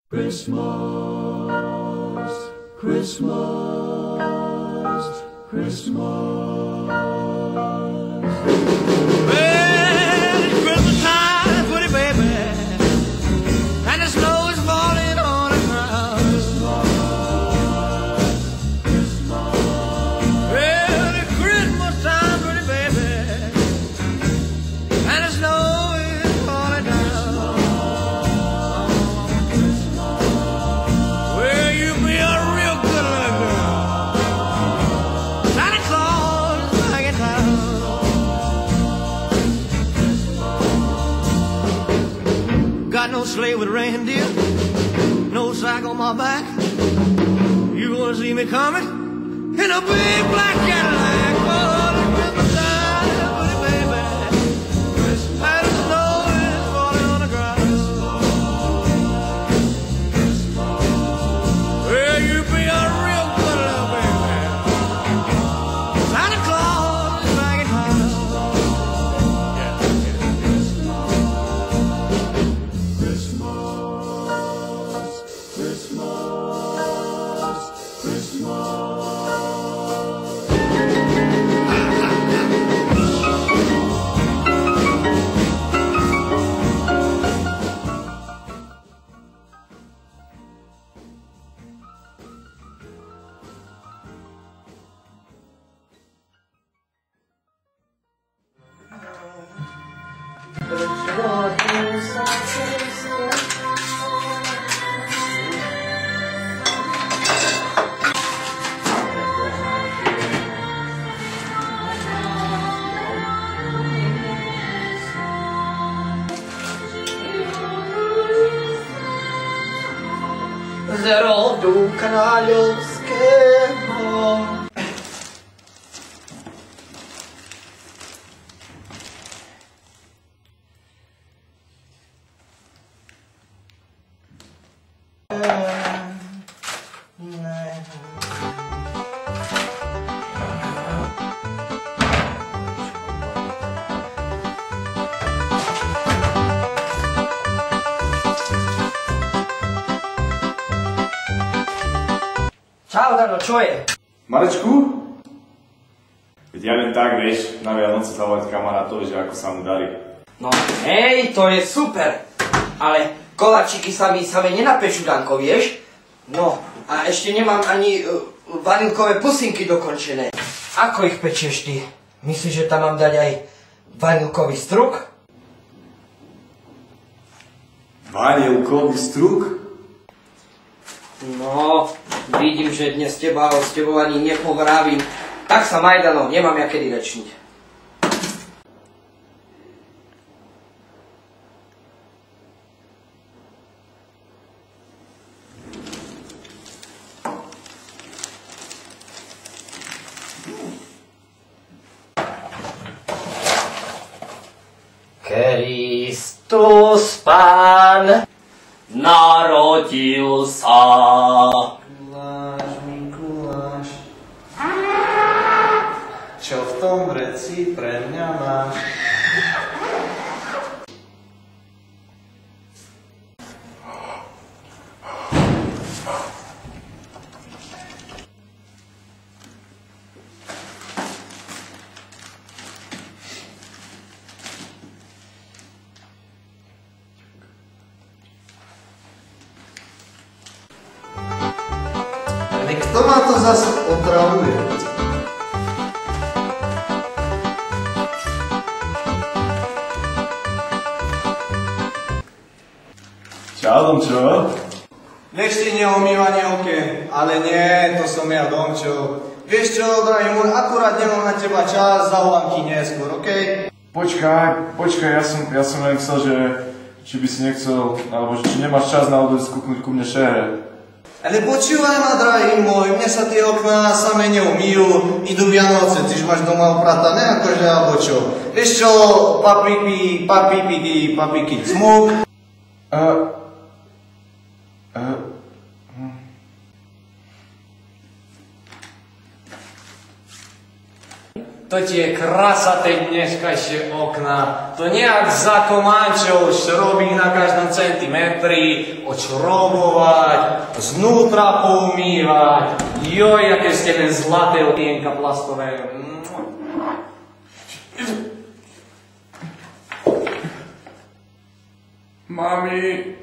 Christmas, Christmas, Christmas. Well, it's Christmas time, pretty baby, and the snow is falling on the ground. Christmas, Christmas. Well, it's Christmas time, pretty baby, and the snow is falling down. Well, you be a real good little girl. Santa Claus is back in town. Got no sleigh with reindeer, no sack on my back. You gonna see me coming in a big black Cadillac. Oh, the Christmas time, pretty baby, and the snow is falling on the ground. Well, you be a real good little baby. Santa Claus is back in town. Christmas, Christmas, Christmas. Z rodu kráľovského. Čau, Dano, čo je? Marečku? Veď ja len tak, vieš, na Vianoce zavolať kamarátovi, že ako sa mu darí. No hej, to je super. Ale koláčiky sa mi same nenapečú, Danko, vieš? No, a ešte nemám ani vanilkové pusinky dokončené. Ako ich pečieš ty? Myslíš, že tam mám dať aj vanilkový struk? Vanilkový struk? No, vidím, že dnes s tebou ani nepovrávim. Tak sa maj, Dano, nemám ja kedy rečniť. Kristus Pán narodil sa. Mikuláš, čo v tom vreci pre mňa máš? Kto ma to zase otravuje? Čau, Domčo. Nechci neomývanie okien, ale nie, to som ja, Domčo. Vieš čo, drahý môj, akurát nemám na teba čas, zavolám ti neskôr, okej? Počkaj, ja som len chcel, že či by si nechcel, alebo či nemáš čas na odjsť kúknuť ku mne šéhre. Ale počúvaj ma, drahý môj, mne sa tie okná same neumýjú, idú Vianoce, tyž máš doma upratané, akože, alebo čo? Vieš čo, papíky, cmuk? To tie krasaté dneskajšie okna, to nejak za Komančov šrobík na každom centimetri, očrobovať, znútra poumývať. Joj, aké ste len zlaté okienka plastové. Mami.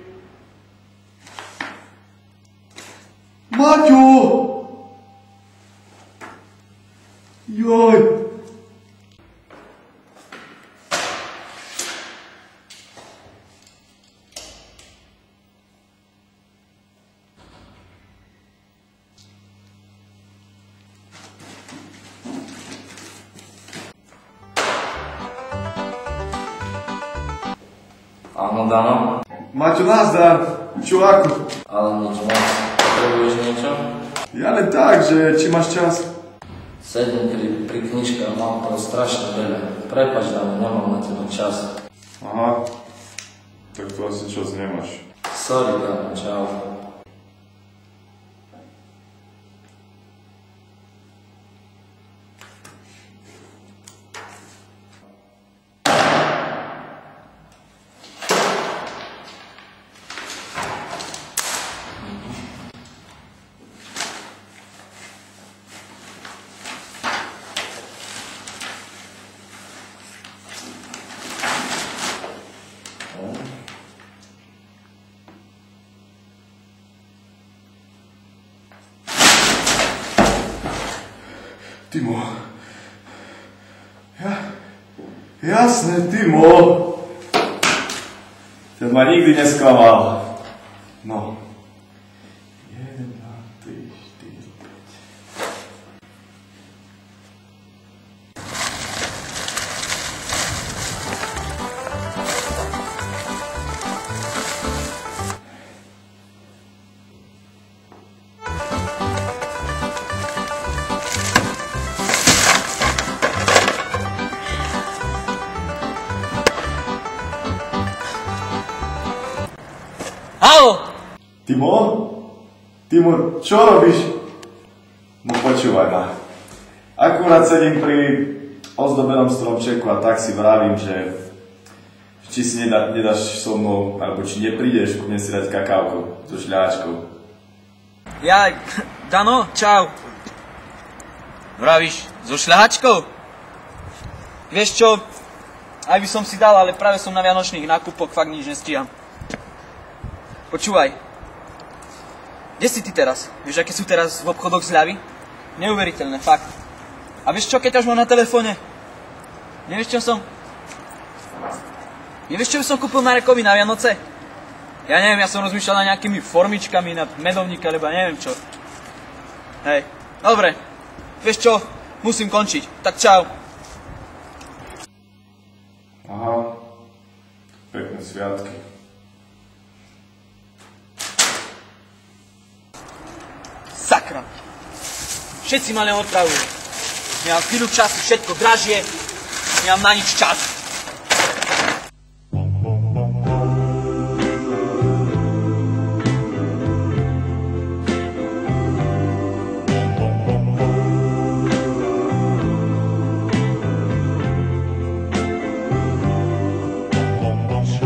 Maťo! Joj! Áno, Dano. Maťo, nazdar. Čo ako? Ale nič moc. Potrebuješ niečo? Ja len tak, že či máš čas. Sedím pri knižkách, mám toho strašne veľa. Prepáč, Dano, nemám na teba čas. Aha. Tak to asi čas nemáš. Sorry, Dano, čau. Timo. Jasné, Timo. Ten ma nikdy nesklamal. No. 1, 2, 3, 4, 5. Haló! Timo? Timo, čo robíš? No počúvaj ma. Akurát sedím pri ozdobenom stromčeku a tak si vravím, že či si nedáš so mnou, alebo či neprídeš ku mne si dať kakávko so šľahačkou. Ja, Dano, čau. Vravíš, so šľahačkou? Vieš čo, aj by som si dal, ale práve som na vianočných nákupoch, fakt nič nestíham. Počúvaj, kde si ty teraz? Vieš, aké sú teraz v obchodoch zľavy? Neuveriteľné, fakt. A vieš čo, keď až mám na telefóne? Nevieš, čo som kúpil Marekovi na Vianoce? Ja neviem, ja som rozmýšľal nad nejakými formičkami, nad medovníka, alebo neviem čo. Hej, dobre. Vieš čo, musím končiť, tak čau. Aha, pekné sviatky. Sakra. Všetci ma len otravujú. Nemám chvíľu času, všetko dražie, nemám na nič čas.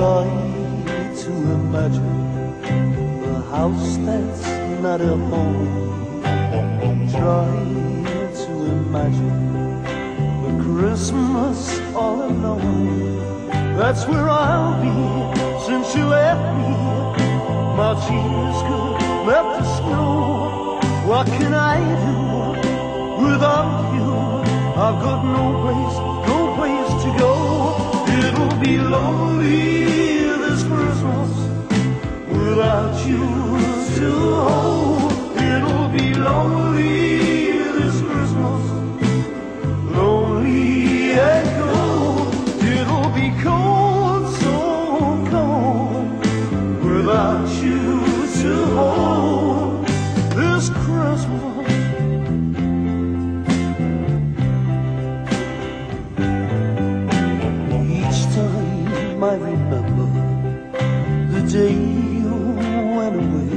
Try to imagine a house that's not a home. Try to imagine a Christmas all alone. That's where I'll be since you left me. My tears could melt the snow. What can I do without you? I've got no place to go. It'll be lonely this Christmas without you to hold. It'll be lonely this Christmas, lonely and cold. It'll be cold, so cold, without you to hold this Christmas. Each time I remember the day you went away,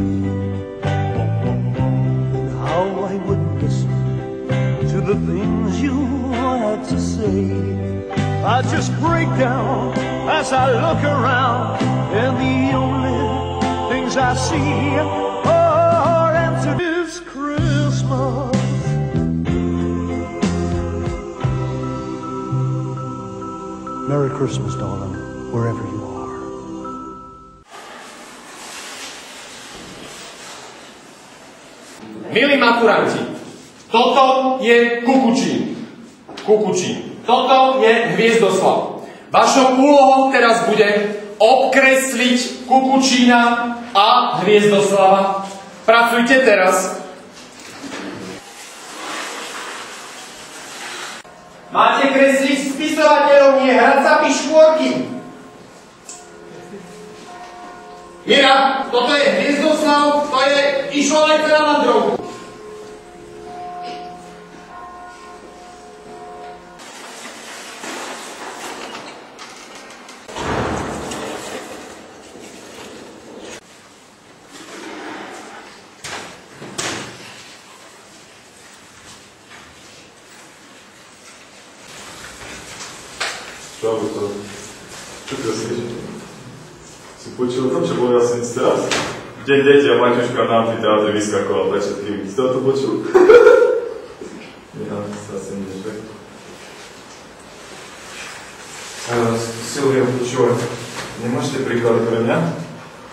how I would listen to the things you had to say. I just break down as I look around, and the only things I see are empty. This Christmas, Merry Christmas, darling, wherever you are. Milí maturanti, toto je Kukučín. Kukučín. Toto je Hviezdoslav. Vašou úlohou teraz bude obkresliť Kukučína a Hviezdoslava. Pracujte teraz. Máte kresliť spisovateľov, nie hrať sa piškôrky. Mira, toto je Hviezdoslav, to je išlo aj na Landrovku. Čau, to. Čo kreslíš? Si počul o tom, čo bolo jasnic teraz? Deň deti a Maťuška na amfiteátri vyskakoval pred všetkými. Si to počul? Ja, sa asi niečo. Silvia, počúvaj. Nemáš tie príklady pre mňa?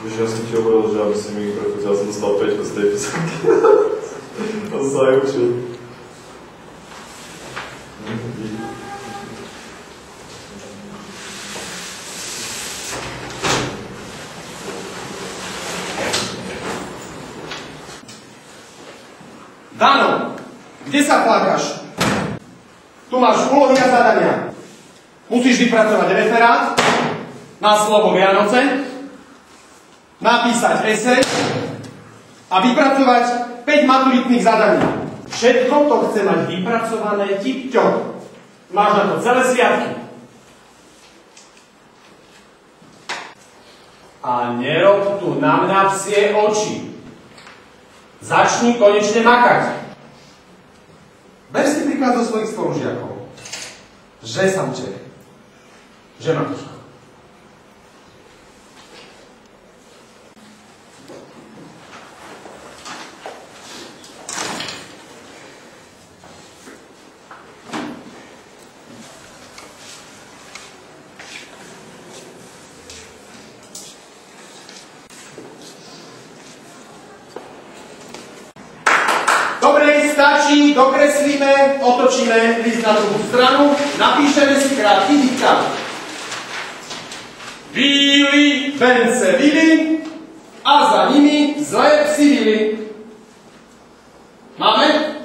Víš, ja som ti hovoril, že aby si mi prechutil, ja som dostal 5 z tej písanky. To som sa aj učil. Dano, kde sa plákaš? Tu máš úlohy a zadania. Musíš vypracovať referát na slovo Vianoce, napísať esej a vypracovať 5 maturitných zadaní. Všetko to chce mať vypracované tip-ťop. Máš na to celé sviatky. A nerob tu na mňa psie oči. Začni konečne makať. Ber si príklad zo svojich spolužiakov. Že Samček. Že Matuška. Stačí, dokreslíme, otočíme list na druhú stranu, napíšeme si krátky diktát. Bíli vence vily a za nimi zlé psi vily. Máme?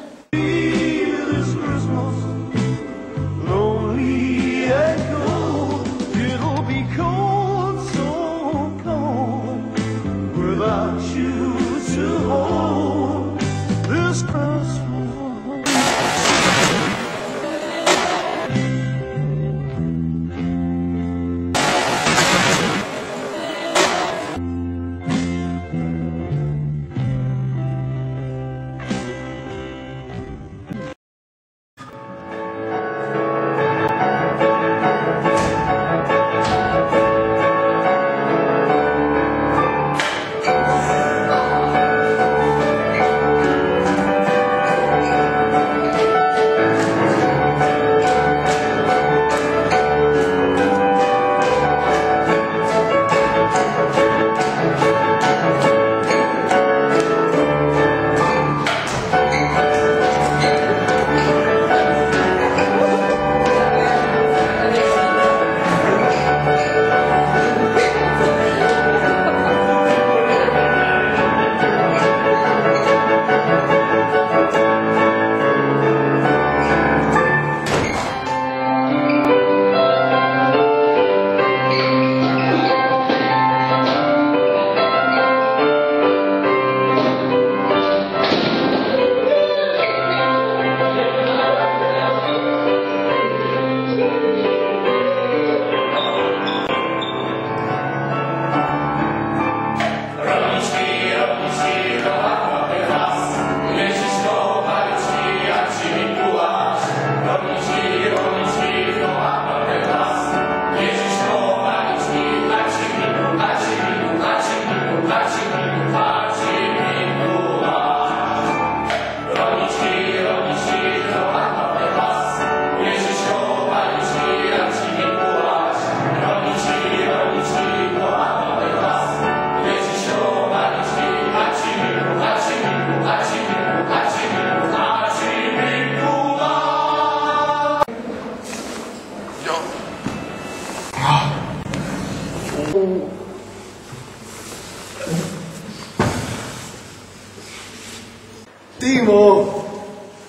Timo,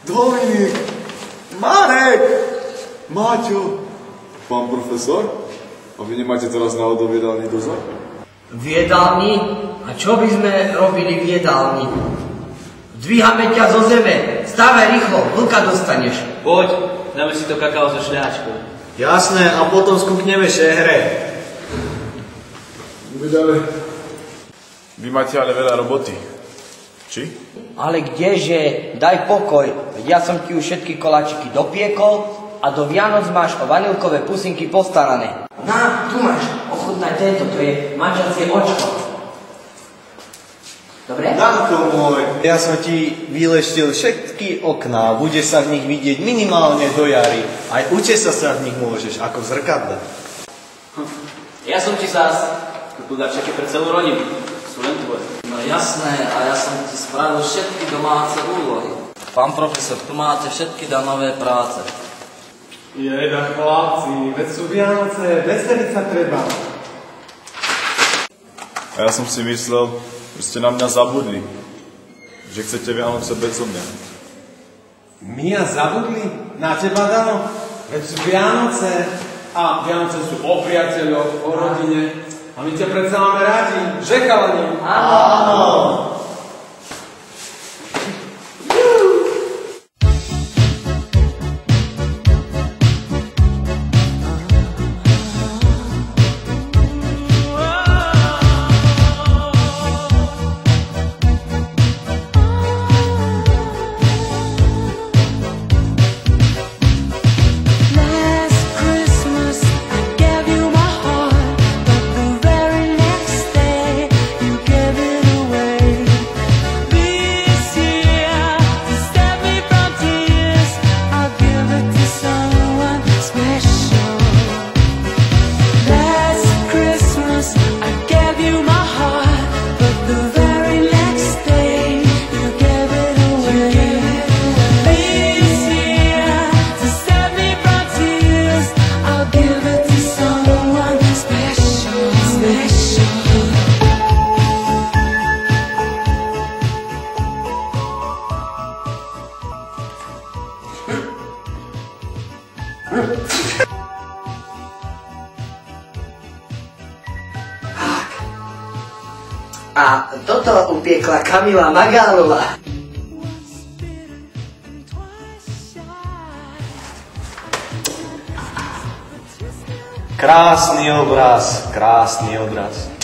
Dominik, Marek, Maťo. Pán profesor, a vy nemáte teraz náhodou jedálny dozor? V jedálni? A čo by sme robili v jedálni? Dvíhame ťa zo zeme. Stávaj rýchlo, vlka dostaneš. Poď, dáme si to kakao so šľahačkou. Jasné, a potom skúkneme šehre. Vy máte ale veľa roboty. Či? Ale kdeže, daj pokoj. Veď ja som ti už všetky koláčiky dopiekol a do Vianoc máš o vanilkové pusinky postarané. Na, tu máš, ochutnaj tento, to je manželské očko. Dobre? Danko môj, ja som ti vyleštil všetky okná, budeš sa v nich vidieť minimálne do jary. Aj učesať sa v nich môžeš, ako v zrkadle. Ja som ti zás darčeky pre celú rodinu. Sú len tvoje. No jasné, a ja som ti spravil všetky domáce úlohy. Pán profesor, tu máte všetky danové práce. Jeda chlapci, veď sú Vianoce, veseliť sa treba. A ja som si myslel, že ste na mňa zabudli. Že chcete Vianoce bezo mňa. My zabudli? Na teba, Dano? Veď sú Vianoce. A Vianoce sú o priateľoch, o rodine. A my ťa predsa máme rádi, že chalani? Áno. A toto upiekla Kamila Magálová. Krásny obraz, krásny odraz.